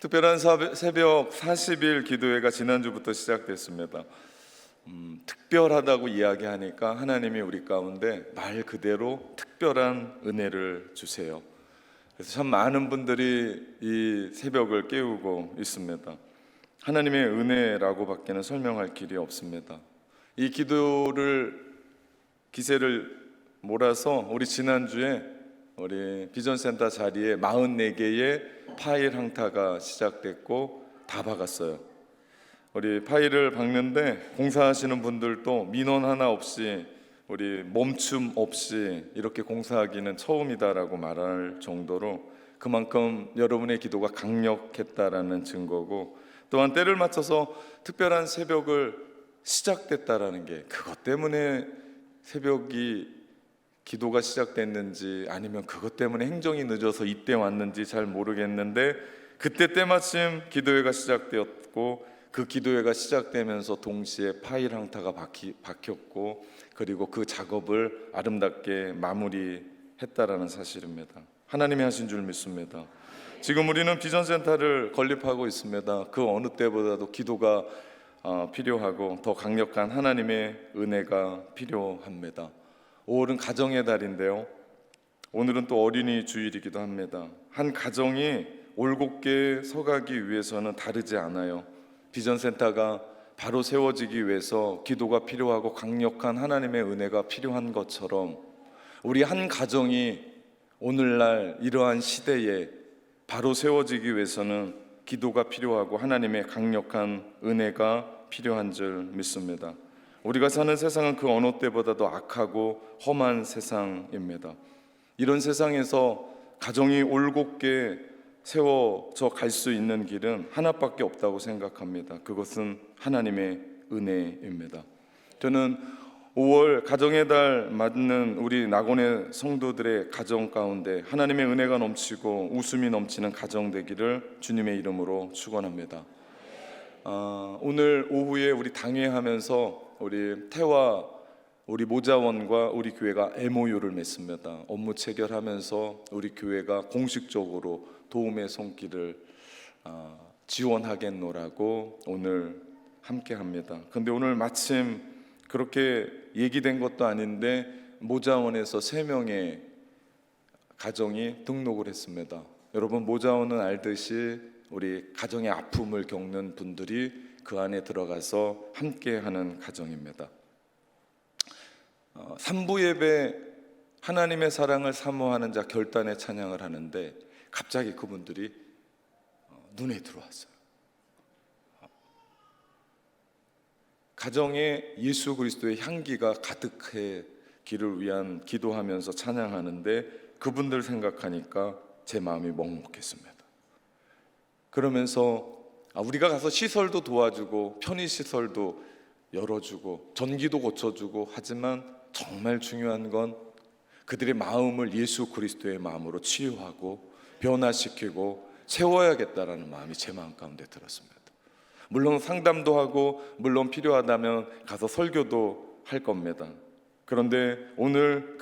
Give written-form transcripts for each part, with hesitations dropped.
특별한 새벽 40일 기도회가 지난주부터 시작됐습니다. 특별하다고 이야기하니까 하나님이 우리 가운데 말 그대로 특별한 은혜를 주세요. 그래서 참 많은 분들이 이 새벽을 깨우고 있습니다. 하나님의 은혜라고 밖에는 설명할 길이 없습니다. 이 기세를 몰아서 우리 지난주에 우리 비전센터 자리에 44개의 파일 항타가 시작됐고 다 박았어요. 우리 파일을 박는데 공사하시는 분들도 민원 하나 없이 우리 멈춤 없이 이렇게 공사하기는 처음이다라고 말할 정도로 그만큼 여러분의 기도가 강력했다라는 증거고, 또한 때를 맞춰서 특별한 새벽을 시작됐다라는 게 그것 때문에 기도가 시작됐는지 아니면 그것 때문에 행정이 늦어서 이때 왔는지 잘 모르겠는데, 그때 때마침 기도회가 시작되었고 그 기도회가 시작되면서 동시에 파일 항타가 박혔고 그리고 그 작업을 아름답게 마무리했다라는 사실입니다. 하나님이 하신 줄 믿습니다. 지금 우리는 비전센터를 건립하고 있습니다. 그 어느 때보다도 기도가 필요하고 더 강력한 하나님의 은혜가 필요합니다. 5월은 가정의 달인데요, 오늘은 또 어린이 주일이기도 합니다. 한 가정이 올곧게 서가기 위해서는 다르지 않아요. 비전센터가 바로 세워지기 위해서 기도가 필요하고 강력한 하나님의 은혜가 필요한 것처럼 우리 한 가정이 오늘날 이러한 시대에 바로 세워지기 위해서는 기도가 필요하고 하나님의 강력한 은혜가 필요한 줄 믿습니다. 우리가 사는 세상은 그 어느 때보다도 악하고 험한 세상입니다. 이런 세상에서 가정이 올곧게 세워져 갈 수 있는 길은 하나밖에 없다고 생각합니다. 그것은 하나님의 은혜입니다. 저는 5월 가정의 달 맞는 우리 낙원의 성도들의 가정 가운데 하나님의 은혜가 넘치고 웃음이 넘치는 가정 되기를 주님의 이름으로 축원합니다. 오늘 오후에 우리 당회하면서 우리 태화 우리 모자원과 우리 교회가 MOU를 맺습니다. 업무 체결하면서 우리 교회가 공식적으로 도움의 손길을 지원하겠노라고 오늘 함께 합니다. 근데 오늘 마침 그렇게 얘기된 것도 아닌데 모자원에서 3명의 가정이 등록을 했습니다. 여러분, 모자원은 알듯이 우리 가정의 아픔을 겪는 분들이 그 안에 들어가서 함께하는 가정입니다. 3부 예배 하나님의 사랑을 사모하는 자 결단의 찬양을 하는데 갑자기 그분들이 눈에 들어왔어요. 가정에 예수 그리스도의 향기가 가득하기를 위한 기도하면서 찬양하는데 그분들 생각하니까 제 마음이 먹먹했습니다. 그러면서 우리가 가서 시설도 도와주고 편의시설도 열어주고 전기도 고쳐주고 하지만 정말 중요한 건 그들의 마음을 예수 그리스도의 마음으로 치유하고 변화시키고 세워야겠다라는 마음이 제 마음 가운데 들었습니다. 물론 상담도 하고 물론 필요하다면 가서 설교도 할 겁니다. 그런데 오늘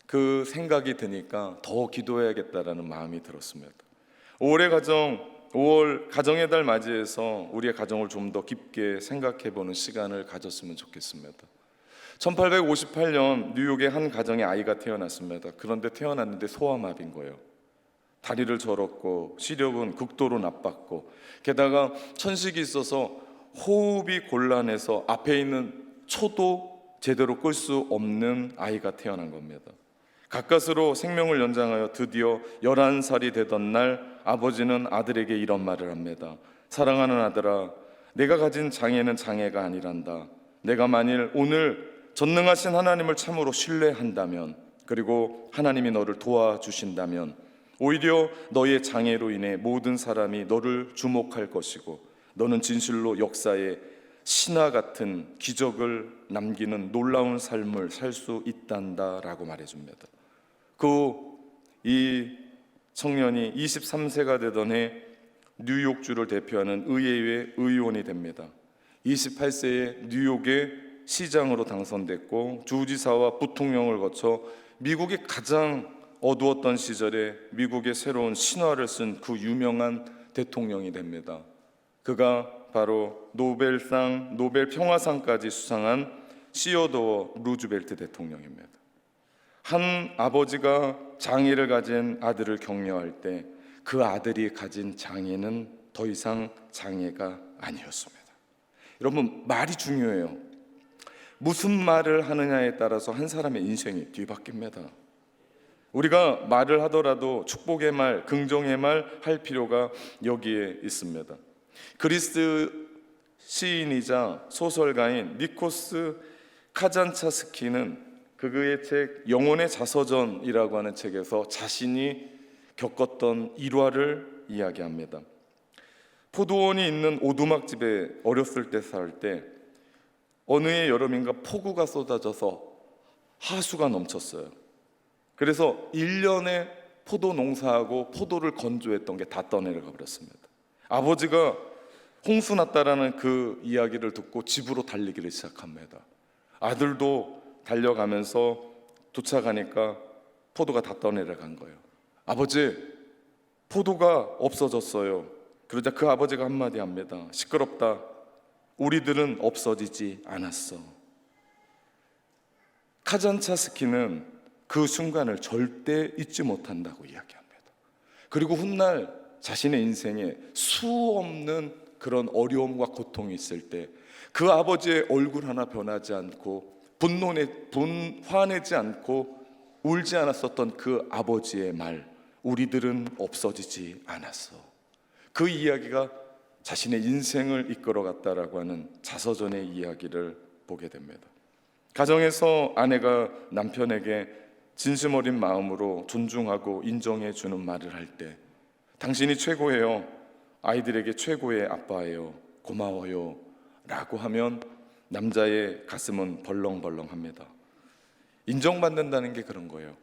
그 생각이 드니까 더 기도해야겠다라는 마음이 들었습니다. 5월 가정의 달 맞이해서 우리의 가정을 좀 더 깊게 생각해보는 시간을 가졌으면 좋겠습니다. 1858년 뉴욕의 한 가정에 아이가 태어났습니다. 그런데 태어났는데 소아마비인 거예요. 다리를 절었고 시력은 극도로 나빴고 게다가 천식이 있어서 호흡이 곤란해서 앞에 있는 초도 제대로 끌 수 없는 아이가 태어난 겁니다. 가까스로 생명을 연장하여 드디어 11살이 되던 날 아버지는 아들에게 이런 말을 합니다. 사랑하는 아들아, 내가 가진 장애는 장애가 아니란다. 내가 만일 오늘 전능하신 하나님을 참으로 신뢰한다면, 그리고 하나님이 너를 도와주신다면 오히려 너의 장애로 인해 모든 사람이 너를 주목할 것이고 너는 진실로 역사에 신화 같은 기적을 남기는 놀라운 삶을 살 수 있단다 라고 말해줍니다. 이 청년이 23세가 되던 해 뉴욕주를 대표하는 의회의 의원이 됩니다. 28세에 뉴욕의 시장으로 당선됐고 주지사와 부통령을 거쳐 미국의 가장 어두웠던 시절에 미국의 새로운 신화를 쓴 그 유명한 대통령이 됩니다. 그가 바로 노벨 평화상까지 수상한 시어도어 루즈벨트 대통령입니다. 한 아버지가 장애를 가진 아들을 격려할 때 그 아들이 가진 장애는 더 이상 장애가 아니었습니다. 여러분, 말이 중요해요. 무슨 말을 하느냐에 따라서 한 사람의 인생이 뒤바뀝니다. 우리가 말을 하더라도 축복의 말, 긍정의 말 할 필요가 여기에 있습니다. 그리스 시인이자 소설가인 니코스 카잔차스키는 그의 책 영혼의 자서전이라고 하는 책에서 자신이 겪었던 일화를 이야기합니다. 포도원이 있는 오두막집에 어렸을 때 살 때 어느 해 여름인가 폭우가 쏟아져서 하수가 넘쳤어요. 그래서 1년에 포도 농사하고 포도를 건조했던 게 다 떠내려가 버렸습니다. 아버지가 홍수 났다라는 그 이야기를 듣고 집으로 달리기를 시작합니다. 아들도 달려가면서 도착하니까 포도가 다 떠내려간 거예요. 아버지, 포도가 없어졌어요. 그러자 그 아버지가 한마디 합니다. 시끄럽다. 우리들은 없어지지 않았어. 카잔차스키는 그 순간을 절대 잊지 못한다고 이야기합니다. 그리고 훗날 자신의 인생에 수없는 그런 어려움과 고통이 있을 때 그 아버지의 얼굴 하나 변하지 않고 화내지 않고 울지 않았었던 그 아버지의 말, 우리들은 없어지지 않았어. 그 이야기가 자신의 인생을 이끌어갔다라고 하는 자서전의 이야기를 보게 됩니다. 가정에서 아내가 남편에게 진심 어린 마음으로 존중하고 인정해 주는 말을 할 때, 당신이 최고예요, 아이들에게 최고의 아빠예요, 고마워요 라고 하면 남자의 가슴은 벌렁벌렁합니다. 인정받는다는 게 그런 거예요.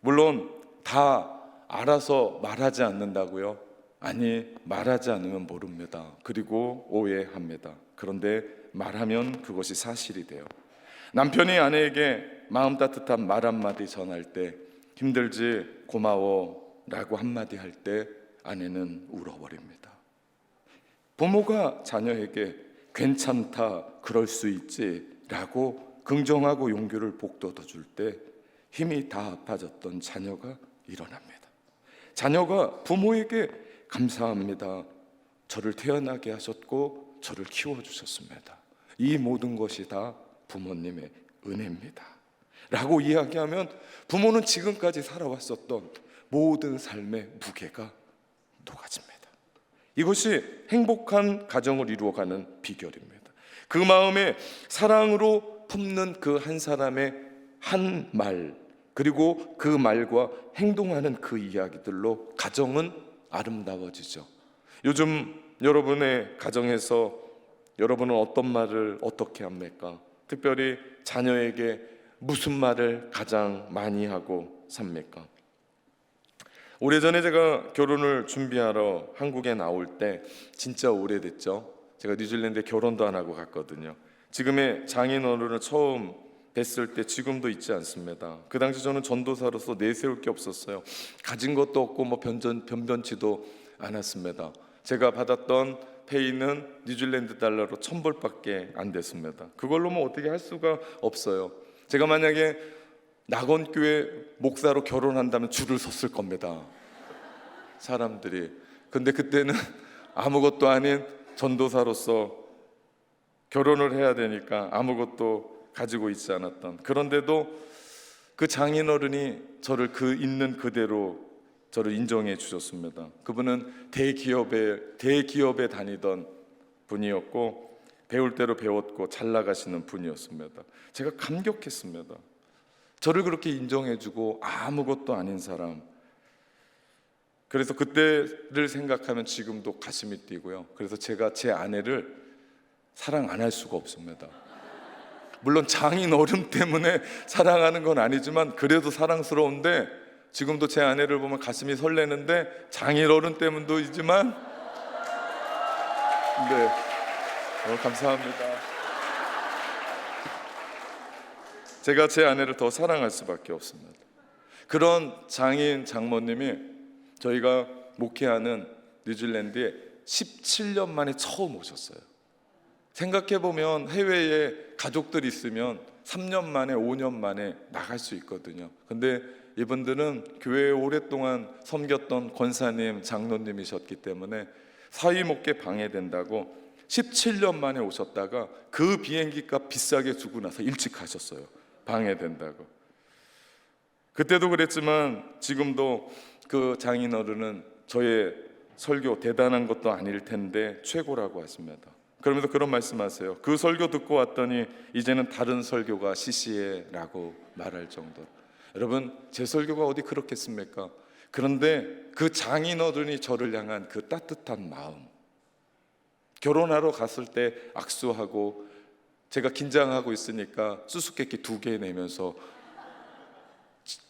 물론 다 알아서 말하지 않는다고요? 아니, 말하지 않으면 모릅니다. 그리고 오해합니다. 그런데 말하면 그것이 사실이 돼요. 남편이 아내에게 마음 따뜻한 말 한마디 전할 때, 힘들지, 고마워 라고 한마디 할 때 아내는 울어버립니다. 부모가 자녀에게 괜찮다, 그럴 수 있지 라고 긍정하고 용기를 북돋아 줄 때 힘이 다 아파졌던 자녀가 일어납니다. 자녀가 부모에게 감사합니다, 저를 태어나게 하셨고 저를 키워주셨습니다, 이 모든 것이 다 부모님의 은혜입니다 라고 이야기하면 부모는 지금까지 살아왔었던 모든 삶의 무게가 녹아집니다. 이것이 행복한 가정을 이루어가는 비결입니다. 그 마음에 사랑으로 품는 그 한 사람의 한 말, 그리고 그 말과 행동하는 그 이야기들로 가정은 아름다워지죠. 요즘 여러분의 가정에서 여러분은 어떤 말을 어떻게 합니까? 특별히 자녀에게 무슨 말을 가장 많이 하고 삽니까? 오래전에 제가 결혼을 준비하러 한국에 나올 때, 진짜 오래됐죠. 제가 뉴질랜드에 결혼도 안 하고 갔거든요. 지금의 장인어른을 처음 뵀을 때 지금도 잊지 않습니다. 그 당시 저는 전도사로서 내세울 게 없었어요. 가진 것도 없고 변변치도 않았습니다. 제가 받았던 페이는 뉴질랜드 달러로 1,000불밖에 안 됐습니다. 그걸로 뭐 어떻게 할 수가 없어요. 제가 만약에 낙원교회 목사로 결혼한다면 줄을 섰을 겁니다, 사람들이. 근데 그때는 아무것도 아닌 전도사로서 결혼을 해야 되니까 아무것도 가지고 있지 않았던, 그런데도 그 장인어른이 저를 그 있는 그대로 저를 인정해 주셨습니다. 그분은 대기업에 다니던 분이었고 배울 대로 배웠고 잘 나가시는 분이었습니다. 제가 감격했습니다. 저를 그렇게 인정해주고 아무것도 아닌 사람. 그래서 그때를 생각하면 지금도 가슴이 뛰고요. 그래서 제가 제 아내를 사랑 안 할 수가 없습니다. 물론 장인 어른 때문에 사랑하는 건 아니지만 그래도 사랑스러운데, 지금도 제 아내를 보면 가슴이 설레는데 장인 어른 때문이지만, 네, 감사합니다. 제가 제 아내를 더 사랑할 수밖에 없습니다. 그런 장인 장모님이 저희가 목회하는 뉴질랜드에 17년 만에 처음 오셨어요. 생각해보면 해외에 가족들이 있으면 3년 만에 5년 만에 나갈 수 있거든요. 근데 이분들은 교회에 오랫동안 섬겼던 권사님, 장로님이셨기 때문에 사위 목회 방해된다고 17년 만에 오셨다가 그 비행기값 비싸게 주고 나서 일찍 가셨어요. 방해된다고. 그때도 그랬지만 지금도 그 장인어른은 저의 설교 대단한 것도 아닐 텐데 최고라고 하십니다. 그러면서 그런 말씀하세요. 그 설교 듣고 왔더니 이제는 다른 설교가 시시해라고 말할 정도로. 여러분, 제 설교가 어디 그렇겠습니까? 그런데 그 장인어른이 저를 향한 그 따뜻한 마음, 결혼하러 갔을 때 악수하고 제가 긴장하고 있으니까 수수께끼 2개 내면서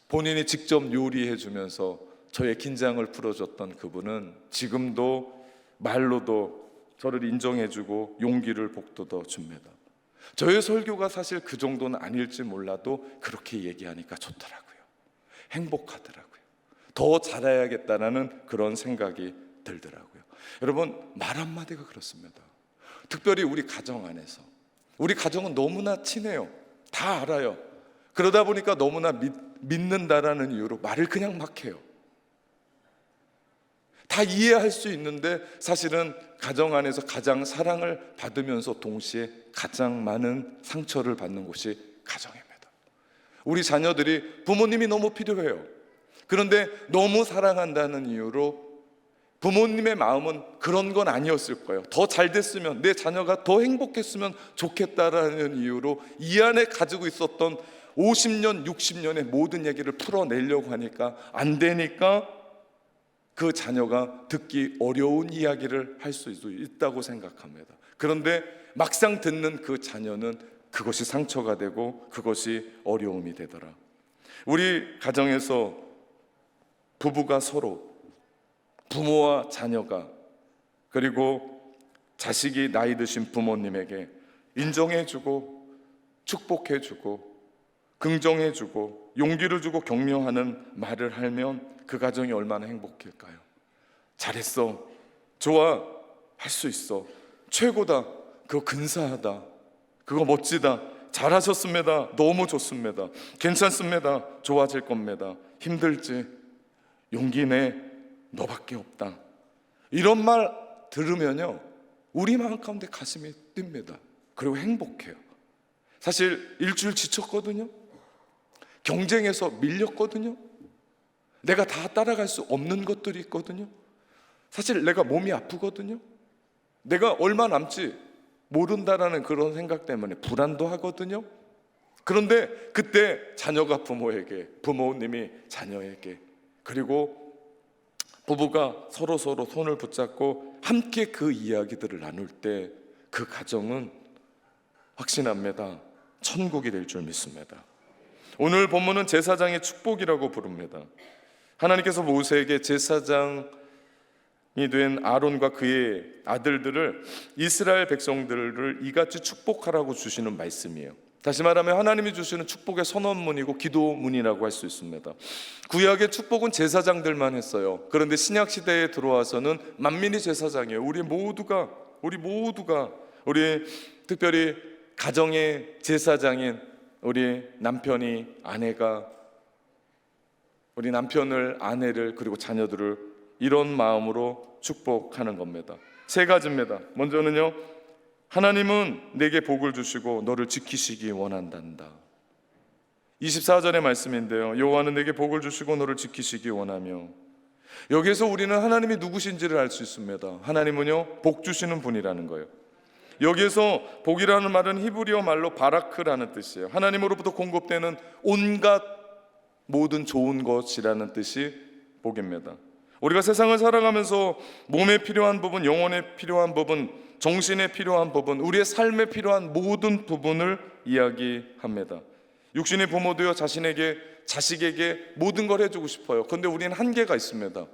본인이 직접 요리해 주면서 저의 긴장을 풀어줬던 그분은 지금도 말로도 저를 인정해주고 용기를 북돋워 줍니다. 저의 설교가 사실 그 정도는 아닐지 몰라도 그렇게 얘기하니까 좋더라고요. 행복하더라고요. 더 잘해야겠다라는 그런 생각이 들더라고요. 여러분, 말 한마디가 그렇습니다. 특별히 우리 가정 안에서, 우리 가정은 너무나 친해요. 다 알아요. 그러다 보니까 너무나 믿는다라는 이유로 말을 그냥 막 해요. 다 이해할 수 있는데 사실은 가정 안에서 가장 사랑을 받으면서 동시에 가장 많은 상처를 받는 곳이 가정입니다. 우리 자녀들이 부모님이 너무 필요해요. 그런데 너무 사랑한다는 이유로 부모님의 마음은 그런 건 아니었을 거예요. 더 잘 됐으면, 내 자녀가 더 행복했으면 좋겠다라는 이유로 이 안에 가지고 있었던 50년, 60년의 모든 얘기를 풀어내려고 하니까 안 되니까 그 자녀가 듣기 어려운 이야기를 할 수 있다고 생각합니다. 그런데 막상 듣는 그 자녀는 그것이 상처가 되고 그것이 어려움이 되더라. 우리 가정에서 부부가 서로, 부모와 자녀가, 그리고 자식이 나이 드신 부모님에게 인정해주고 축복해주고 긍정해주고 용기를 주고 격려하는 말을 하면 그 가정이 얼마나 행복할까요? 잘했어, 좋아, 할 수 있어, 최고다, 그거 근사하다, 그거 멋지다, 잘하셨습니다, 너무 좋습니다, 괜찮습니다, 좋아질 겁니다, 힘들지, 용기 내, 너밖에 없다. 이런 말 들으면요, 우리 마음 가운데 가슴이 뜁니다. 그리고 행복해요. 사실 일주일 지쳤거든요. 경쟁에서 밀렸거든요. 내가 다 따라갈 수 없는 것들이 있거든요. 사실 내가 몸이 아프거든요. 내가 얼마 남지 모른다라는 그런 생각 때문에 불안도 하거든요. 그런데 그때 자녀가 부모에게, 부모님이 자녀에게, 그리고 부부가 서로 손을 붙잡고 함께 그 이야기들을 나눌 때 그 가정은 확신합니다. 천국이 될 줄 믿습니다. 오늘 본문은 제사장의 축복이라고 부릅니다. 하나님께서 모세에게 제사장이 된 아론과 그의 아들들을, 이스라엘 백성들을 이같이 축복하라고 주시는 말씀이에요. 다시 말하면 하나님이 주시는 축복의 선언문이고 기도문이라고 할 수 있습니다. 구약의 축복은 제사장들만 했어요. 그런데 신약 시대에 들어와서는 만민이 제사장이에요. 우리 모두가 우리 특별히 가정의 제사장인 우리 남편이, 아내가 우리 남편을, 아내를, 그리고 자녀들을 이런 마음으로 축복하는 겁니다. 3가지입니다. 먼저는요, 하나님은 내게 복을 주시고 너를 지키시기 원한단다. 24절의 말씀인데요, 여호와는 내게 복을 주시고 너를 지키시기 원하며. 여기에서 우리는 하나님이 누구신지를 알 수 있습니다. 하나님은요, 복 주시는 분이라는 거예요. 여기에서 복이라는 말은 히브리어 말로 바라크라는 뜻이에요. 하나님으로부터 공급되는 온갖 모든 좋은 것이라는 뜻이 복입니다. 우리가 세상을 살아가면서 몸에 필요한 부분, 영혼에 필요한 부분, 정신에 필요한 부분, 우리의 삶에 필요한 모든 부분을 이야기합니다. 육신의 부모도요, 자식에게 모든 걸 해주고 싶어요. 그런데 우리는 한계가 있습니다.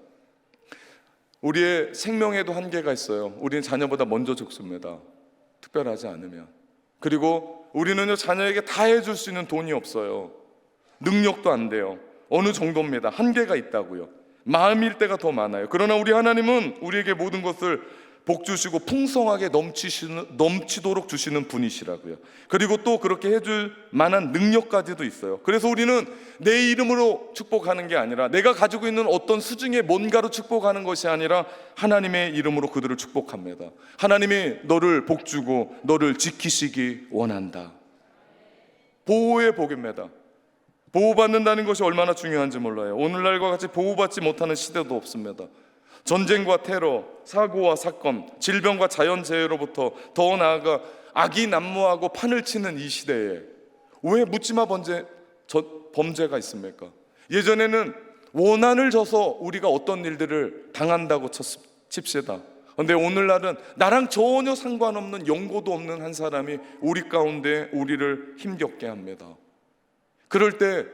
우리의 생명에도 한계가 있어요. 우리는 자녀보다 먼저 죽습니다. 특별하지 않으면. 그리고 우리는요, 자녀에게 다 해줄 수 있는 돈이 없어요. 능력도 안 돼요. 어느 정도입니다. 한계가 있다고요. 마음일 때가 더 많아요. 그러나 우리 하나님은 우리에게 모든 것을 복 주시고 풍성하게 넘치도록 주시는 분이시라고요. 그리고 또 그렇게 해줄 만한 능력까지도 있어요. 그래서 우리는 내 이름으로 축복하는 게 아니라, 내가 가지고 있는 어떤 수중의 뭔가로 축복하는 것이 아니라 하나님의 이름으로 그들을 축복합니다. 하나님이 너를 복 주고 너를 지키시기 원한다. 보호의 복입니다. 보호받는다는 것이 얼마나 중요한지 몰라요. 오늘날과 같이 보호받지 못하는 시대도 없습니다. 전쟁과 테러, 사고와 사건, 질병과 자연재해로부터 더 나아가 악이 난무하고 판을 치는 이 시대에 왜 묻지마 범죄가 있습니까? 예전에는 원한을 져서 우리가 어떤 일들을 당한다고 칩시다. 그런데 오늘날은 나랑 전혀 상관없는, 연고도 없는 한 사람이 우리 가운데 우리를 힘겹게 합니다. 그럴 때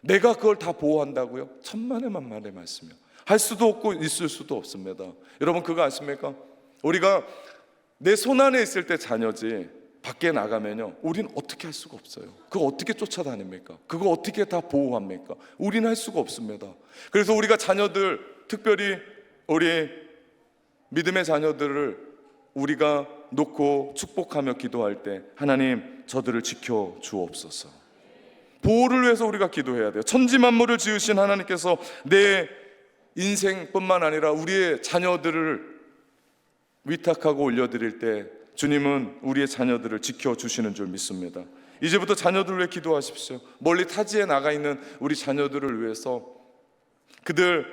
내가 그걸 다 보호한다고요? 천만의 만만의 말씀이요. 할 수도 없고 있을 수도 없습니다. 여러분 그거 아십니까? 우리가 내 손 안에 있을 때 자녀지, 밖에 나가면요 우리는 어떻게 할 수가 없어요. 그거 어떻게 쫓아다닙니까? 그거 어떻게 다 보호합니까? 우리는 할 수가 없습니다. 그래서 우리가 자녀들, 특별히 우리 믿음의 자녀들을 우리가 놓고 축복하며 기도할 때, 하나님 저들을 지켜 주옵소서. 보호를 위해서 우리가 기도해야 돼요. 천지 만물을 지으신 하나님께서 내 인생뿐만 아니라 우리의 자녀들을 위탁하고 올려드릴 때 주님은 우리의 자녀들을 지켜주시는 줄 믿습니다. 이제부터 자녀들을 위해 기도하십시오. 멀리 타지에 나가 있는 우리 자녀들을 위해서, 그들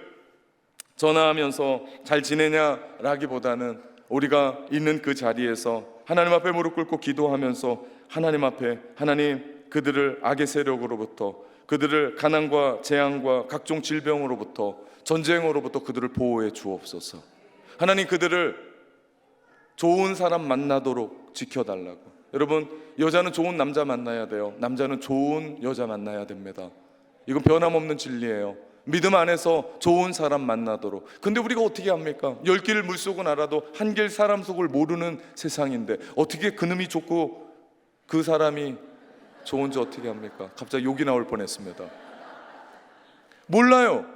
전화하면서 잘 지내냐라기보다는 우리가 있는 그 자리에서 하나님 앞에 무릎 꿇고 기도하면서 하나님 앞에, 하나님 그들을 악의 세력으로부터, 그들을 가난과 재앙과 각종 질병으로부터, 전쟁으로부터 그들을 보호해 주옵소서. 하나님 그들을 좋은 사람 만나도록 지켜달라고. 여러분, 여자는 좋은 남자 만나야 돼요. 남자는 좋은 여자 만나야 됩니다. 이건 변함없는 진리예요. 믿음 안에서 좋은 사람 만나도록. 근데 우리가 어떻게 합니까? 10길 물속은 알아도 한 길 사람 속을 모르는 세상인데 어떻게 그놈이 좋고 그 사람이 좋은지 어떻게 합니까? 갑자기 욕이 나올 뻔했습니다. 몰라요.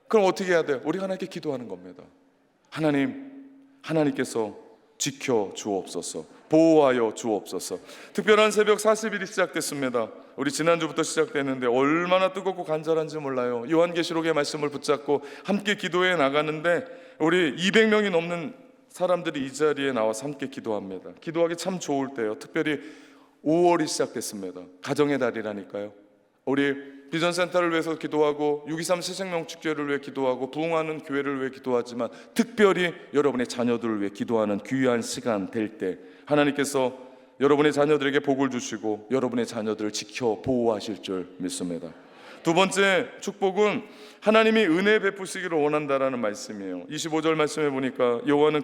그럼 어떻게 해야 돼요? 우리 하나님께 기도하는 겁니다. 하나님, 하나님께서 지켜 주옵소서, 보호하여 주옵소서. 특별한 새벽 40일이 시작됐습니다. 우리 지난주부터 시작됐는데 얼마나 뜨겁고 간절한지 몰라요. 요한계시록의 말씀을 붙잡고 함께 기도해 나가는데 우리 200명이 넘는 사람들이 이 자리에 나와서 함께 기도합니다. 기도하기 참 좋을 때요. 특별히 5월이 시작됐습니다. 가정의 달이라니까요. 우리 비전센터를 위해서 기도하고 6.23 새생명축제를 위해 기도하고 부흥하는 교회를 위해 기도하지만 특별히 여러분의 자녀들을 위해 기도하는 귀한 시간 될 때 하나님께서 여러분의 자녀들에게 복을 주시고 여러분의 자녀들을 지켜 보호하실 줄 믿습니다. 두 번째 축복은 하나님이 은혜 베푸시기를 원한다라는 말씀이에요. 25절 말씀에 보니까 여호와는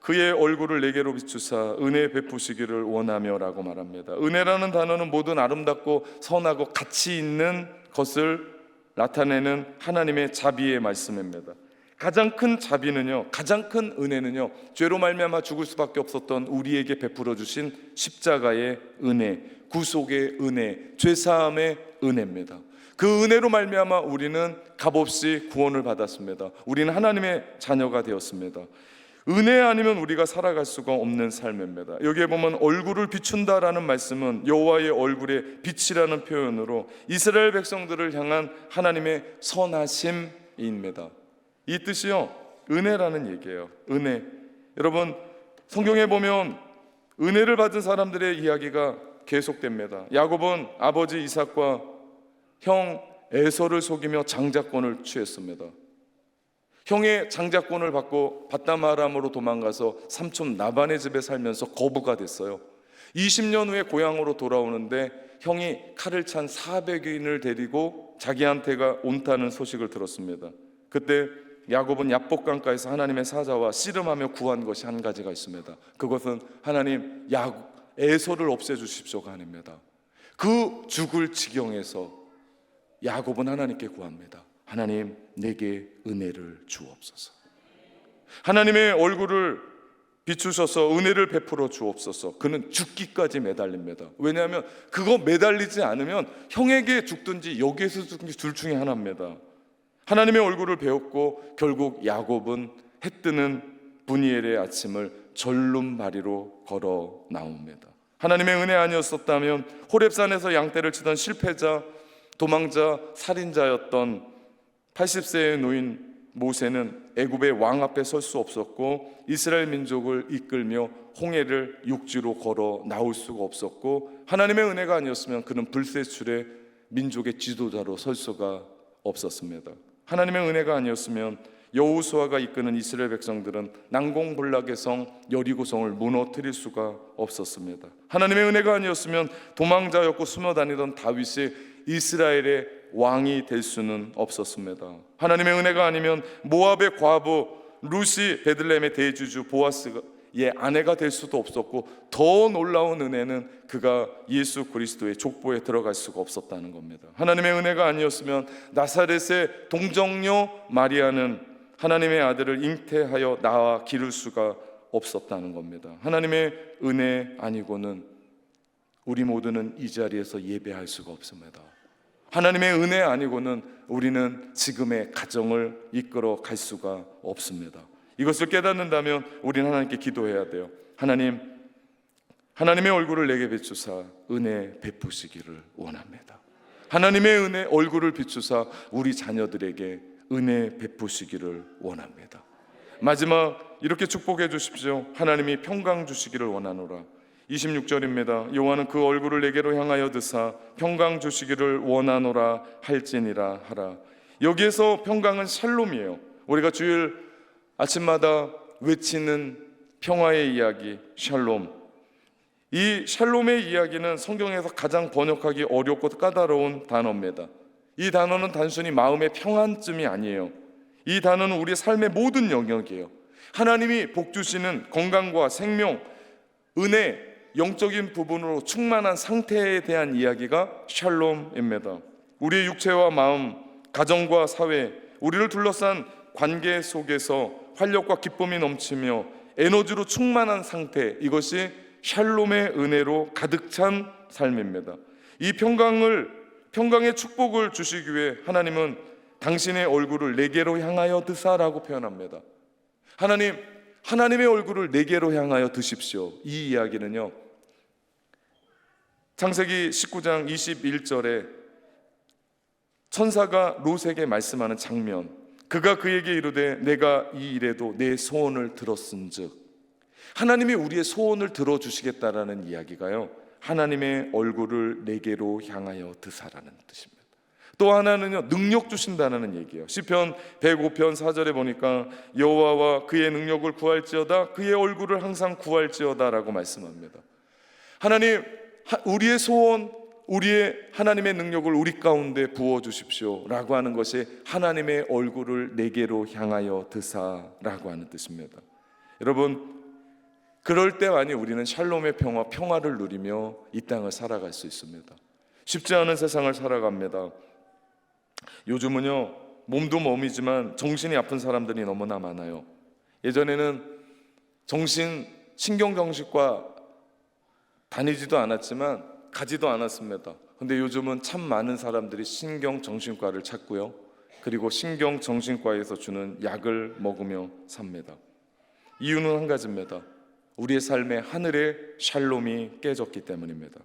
그의 얼굴을 내게로 비추사 은혜 베푸시기를 원하며 라고 말합니다. 은혜라는 단어는 모든 아름답고 선하고 가치 있는 것을 나타내는 하나님의 자비의 말씀입니다. 가장 큰 자비는요, 가장 큰 은혜는요, 죄로 말미암아 죽을 수밖에 없었던 우리에게 베풀어 주신 십자가의 은혜, 구속의 은혜, 죄사함의 은혜입니다. 그 은혜로 말미암아 우리는 값없이 구원을 받았습니다. 우리는 하나님의 자녀가 되었습니다. 은혜 아니면 우리가 살아갈 수가 없는 삶입니다. 여기에 보면 얼굴을 비춘다라는 말씀은 여호와의 얼굴의 빛이라는 표현으로 이스라엘 백성들을 향한 하나님의 선하심입니다. 이 뜻이요, 은혜라는 얘기예요. 은혜. 여러분, 성경에 보면 은혜를 받은 사람들의 이야기가 계속됩니다. 야곱은 아버지 이삭과 형 에서를 속이며 장자권을 취했습니다. 형의 장자권을 받고 바다마람으로 도망가서 삼촌 나반의 집에 살면서 거부가 됐어요. 20년 후에 고향으로 돌아오는데 형이 칼을 찬 400인을 데리고 자기한테가 온다는 소식을 들었습니다. 그때 야곱은 야복강가에서 하나님의 사자와 씨름하며 구한 것이 한 가지가 있습니다. 그것은 하나님 에서를 없애주십시오가 아닙니다. 그 죽을 지경에서 야곱은 하나님께 구합니다. 하나님, 내게 은혜를 주옵소서. 하나님의 얼굴을 비추셔서 은혜를 베풀어 주옵소서. 그는 죽기까지 매달립니다. 왜냐하면 그거 매달리지 않으면 형에게 죽든지 여기에서 죽든지 둘 중에 하나입니다. 하나님의 얼굴을 배웠고 결국 야곱은 해 뜨는 분이엘의 아침을 절름발이로 걸어 나옵니다. 하나님의 은혜 아니었었다면 호렙산에서 양떼를 치던 실패자, 도망자, 살인자였던 80세의 노인 모세는 애굽의 왕 앞에 설 수 없었고 이스라엘 민족을 이끌며 홍해를 육지로 걸어 나올 수가 없었고 하나님의 은혜가 아니었으면 그는 불세출의 민족의 지도자로 설 수가 없었습니다. 하나님의 은혜가 아니었으면 여호수아가 이끄는 이스라엘 백성들은 난공불락의 성 여리고성을 무너뜨릴 수가 없었습니다. 하나님의 은혜가 아니었으면 도망자였고 숨어다니던 다윗이 이스라엘의 왕이 될 수는 없었습니다. 하나님의 은혜가 아니면 모압의 과부 루시 베들레헴의 대주주 보아스의 아내가 될 수도 없었고 더 놀라운 은혜는 그가 예수 그리스도의 족보에 들어갈 수가 없었다는 겁니다. 하나님의 은혜가 아니었으면 나사렛의 동정녀 마리아는 하나님의 아들을 잉태하여 낳아 기를 수가 없었다는 겁니다. 하나님의 은혜 아니고는 우리 모두는 이 자리에서 예배할 수가 없습니다. 하나님의 은혜 아니고는 우리는 지금의 가정을 이끌어 갈 수가 없습니다. 이것을 깨닫는다면 우리는 하나님께 기도해야 돼요. 하나님, 하나님의 얼굴을 내게 비추사 은혜 베푸시기를 원합니다. 하나님의 은혜 얼굴을 비추사 우리 자녀들에게 은혜 베푸시기를 원합니다. 마지막 이렇게 축복해 주십시오. 하나님이 평강 주시기를 원하노라. 26절입니다. 여호와는 그 얼굴을 내게로 향하여 드사 평강 주시기를 원하노라 할지니라 하라. 여기에서 평강은 샬롬이에요. 우리가 주일 아침마다 외치는 평화의 이야기 샬롬. 이 샬롬의 이야기는 성경에서 가장 번역하기 어렵고 까다로운 단어입니다. 이 단어는 단순히 마음의 평안쯤이 아니에요. 이 단어는 우리의 삶의 모든 영역이에요. 하나님이 복 주시는 건강과 생명, 은혜, 영적인 부분으로 충만한 상태에 대한 이야기가 샬롬입니다. 우리의 육체와 마음, 가정과 사회, 우리를 둘러싼 관계 속에서 활력과 기쁨이 넘치며 에너지로 충만한 상태, 이것이 샬롬의 은혜로 가득 찬 삶입니다. 이 평강의 축복을 주시기 위해 하나님은 당신의 얼굴을 내게로 향하여 드사라고 표현합니다. 하나님의 얼굴을 내게로 향하여 드십시오. 이 이야기는요, 창세기 19장 21절에 천사가 롯에게 말씀하는 장면, 그가 그에게 이르되 내가 이 일에도 내 소원을 들었은즉, 하나님이 우리의 소원을 들어주시겠다라는 이야기가요, 하나님의 얼굴을 내게로 향하여 드사라는 뜻입니다. 또 하나는요, 능력 주신다는 얘기예요. 시편 105편 4절에 보니까 여호와와 그의 능력을 구할지어다, 그의 얼굴을 항상 구할지어다 라고 말씀합니다. 하나님, 우리의 소원, 우리의 하나님의 능력을 우리 가운데 부어주십시오 라고 하는 것이 하나님의 얼굴을 내게로 향하여 드사라고 하는 뜻입니다. 여러분, 그럴 때만이 우리는 샬롬의 평화를 누리며 이 땅을 살아갈 수 있습니다. 쉽지 않은 세상을 살아갑니다. 요즘은요, 몸도 몸이지만 정신이 아픈 사람들이 너무나 많아요. 예전에는 신경정신과 다니지도 않았지만 가지도 않았습니다. 근데 요즘은 참 많은 사람들이 신경정신과를 찾고요, 그리고 신경정신과에서 주는 약을 먹으며 삽니다. 이유는 한 가지입니다. 우리의 삶에 하늘의 샬롬이 깨졌기 때문입니다.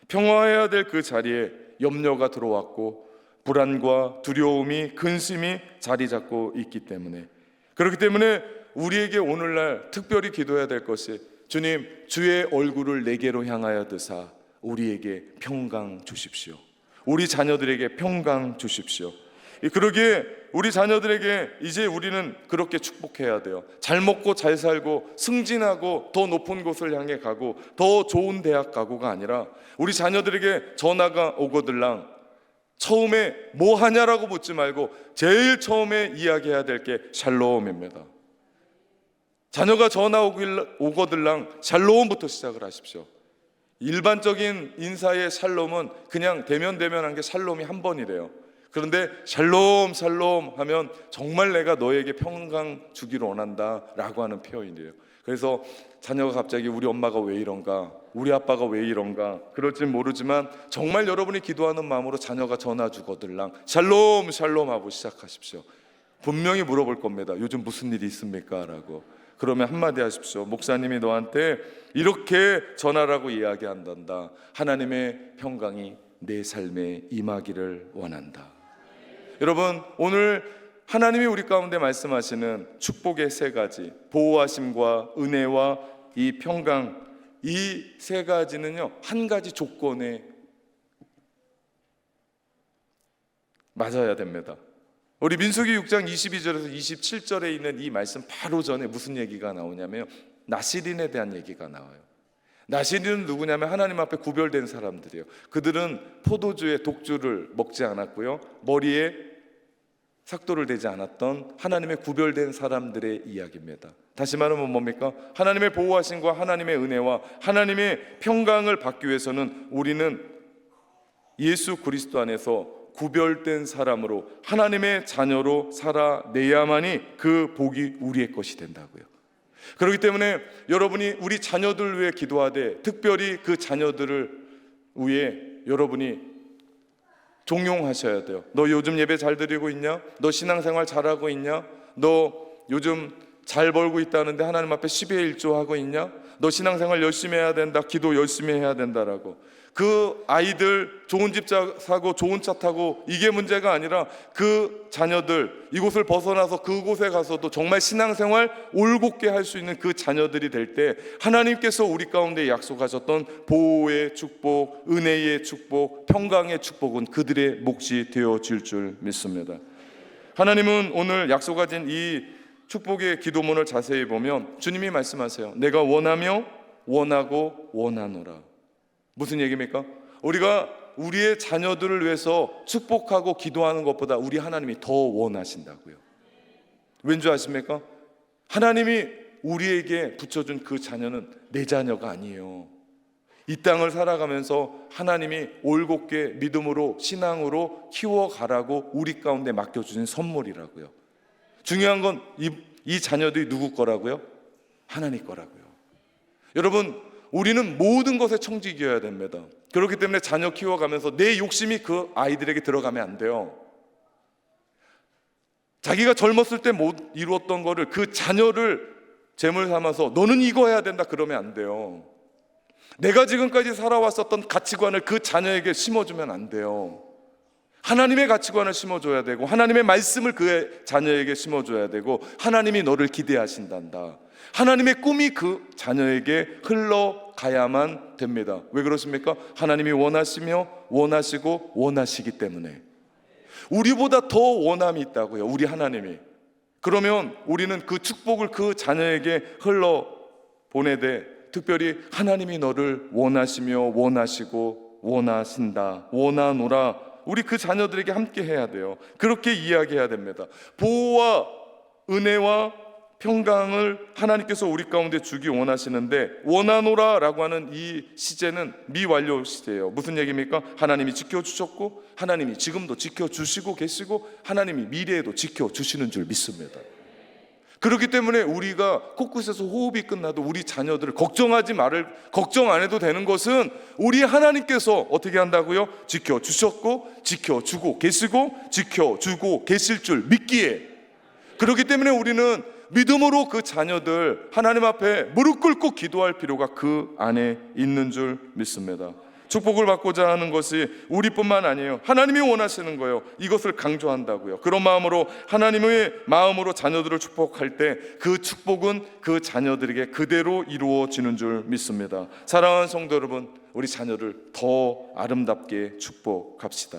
평화해야 될 그 자리에 염려가 들어왔고 불안과 두려움이, 근심이 자리 잡고 있기 때문에, 그렇기 때문에 우리에게 오늘날 특별히 기도해야 될 것이, 주님, 주의 얼굴을 내게로 향하여 드사 우리에게 평강 주십시오. 우리 자녀들에게 평강 주십시오. 그러기에 우리 자녀들에게 이제 우리는 그렇게 축복해야 돼요. 잘 먹고 잘 살고 승진하고 더 높은 곳을 향해 가고 더 좋은 대학 가고가 아니라, 우리 자녀들에게 전화가 오거들랑 처음에 뭐 하냐라고 묻지 말고 제일 처음에 이야기해야 될 게 샬롬입니다. 자녀가 전화 오거들랑 샬롬부터 시작을 하십시오. 일반적인 인사의 샬롬은 그냥 대면한 게 샬롬이 한 번이래요. 그런데 샬롬 하면 정말 내가 너에게 평강 주기를 원한다 라고 하는 표현이에요. 그래서 자녀가 갑자기 우리 엄마가 왜 이런가, 우리 아빠가 왜 이런가 그럴진 모르지만 정말 여러분이 기도하는 마음으로 자녀가 전화 주거들랑 샬롬 샬롬 하고 시작하십시오. 분명히 물어볼 겁니다. 요즘 무슨 일이 있습니까? 라고. 그러면 한마디 하십시오. 목사님이 너한테 이렇게 전하라고 이야기한단다. 하나님의 평강이 내 삶에 임하기를 원한다. 여러분, 오늘 하나님이 우리 가운데 말씀하시는 축복의 세 가지, 보호하심과 은혜와 이 평강, 이 세 가지는요 한 가지 조건에 맞아야 됩니다. 우리 민수기 6장 22절에서 27절에 있는 이 말씀 바로 전에 무슨 얘기가 나오냐면 나시린에 대한 얘기가 나와요. 나시린은 누구냐면 하나님 앞에 구별된 사람들이에요. 그들은 포도주에 독주를 먹지 않았고요, 머리에 삭도를 대지 않았던 하나님의 구별된 사람들의 이야기입니다. 다시 말하면 뭡니까? 하나님의 보호하심과 하나님의 은혜와 하나님의 평강을 받기 위해서는 우리는 예수 그리스도 안에서 구별된 사람으로 하나님의 자녀로 살아내야만이 그 복이 우리의 것이 된다고요. 그렇기 때문에 여러분이 우리 자녀들 위해 기도하되 특별히 그 자녀들을 위해 여러분이 종용하셔야 돼요. 너 요즘 예배 잘 드리고 있냐? 너 신앙생활 잘하고 있냐? 너 요즘 잘 벌고 있다는데 하나님 앞에 10의 1조 하고 있냐? 너 신앙생활 열심히 해야 된다, 기도 열심히 해야 된다라고. 그 아이들 좋은 집 사고 좋은 차 타고 이게 문제가 아니라 그 자녀들 이곳을 벗어나서 그곳에 가서도 정말 신앙생활 올곧게 할 수 있는 그 자녀들이 될 때 하나님께서 우리 가운데 약속하셨던 보호의 축복, 은혜의 축복, 평강의 축복은 그들의 몫이 되어질 줄 믿습니다. 하나님은 오늘 약속하신 이 축복의 기도문을 자세히 보면 주님이 말씀하세요. 내가 원하며 원하고 원하노라. 무슨 얘기입니까? 우리가 우리의 자녀들을 위해서 축복하고 기도하는 것보다 우리 하나님이 더 원하신다고요. 왠지 아십니까? 하나님이 우리에게 붙여준 그 자녀는 내 자녀가 아니에요. 이 땅을 살아가면서 하나님이 올곧게 믿음으로 신앙으로 키워가라고 우리 가운데 맡겨주신 선물이라고요. 중요한 건 이 자녀들이 누구 거라고요? 하나님 거라고요. 여러분, 우리는 모든 것에 청지기여야 됩니다. 그렇기 때문에 자녀 키워가면서 내 욕심이 그 아이들에게 들어가면 안 돼요. 자기가 젊었을 때 못 이루었던 거를 그 자녀를 제물 삼아서 너는 이거 해야 된다 그러면 안 돼요. 내가 지금까지 살아왔었던 가치관을 그 자녀에게 심어주면 안 돼요. 하나님의 가치관을 심어줘야 되고 하나님의 말씀을 그 자녀에게 심어줘야 되고 하나님이 너를 기대하신단다. 하나님의 꿈이 그 자녀에게 흘러가야만 됩니다. 왜 그러십니까? 하나님이 원하시며 원하시고 원하시기 때문에. 우리보다 더 원함이 있다고요, 우리 하나님이. 그러면 우리는 그 축복을 그 자녀에게 흘러보내되 특별히 하나님이 너를 원하시며 원하시고 원하신다, 원하노라. 우리 그 자녀들에게 함께 해야 돼요. 그렇게 이야기해야 됩니다. 보호와 은혜와 평강을 하나님께서 우리 가운데 주기 원하시는데 원하노라 라고 하는 이 시제는 미완료 시제예요. 무슨 얘기입니까? 하나님이 지켜주셨고 하나님이 지금도 지켜주시고 계시고 하나님이 미래에도 지켜주시는 줄 믿습니다. 그렇기 때문에 우리가 코끝에서 호흡이 끝나도 우리 자녀들을 걱정 안 해도 되는 것은 우리 하나님께서 어떻게 한다고요? 지켜주셨고 지켜주고 계시고 지켜주고 계실 줄 믿기에. 그렇기 때문에 우리는 믿음으로 그 자녀들 하나님 앞에 무릎 꿇고 기도할 필요가 그 안에 있는 줄 믿습니다. 축복을 받고자 하는 것이 우리뿐만 아니에요. 하나님이 원하시는 거예요. 이것을 강조한다고요. 그런 마음으로 하나님의 마음으로 자녀들을 축복할 때 그 축복은 그 자녀들에게 그대로 이루어지는 줄 믿습니다. 사랑하는 성도 여러분, 우리 자녀를 더 아름답게 축복합시다.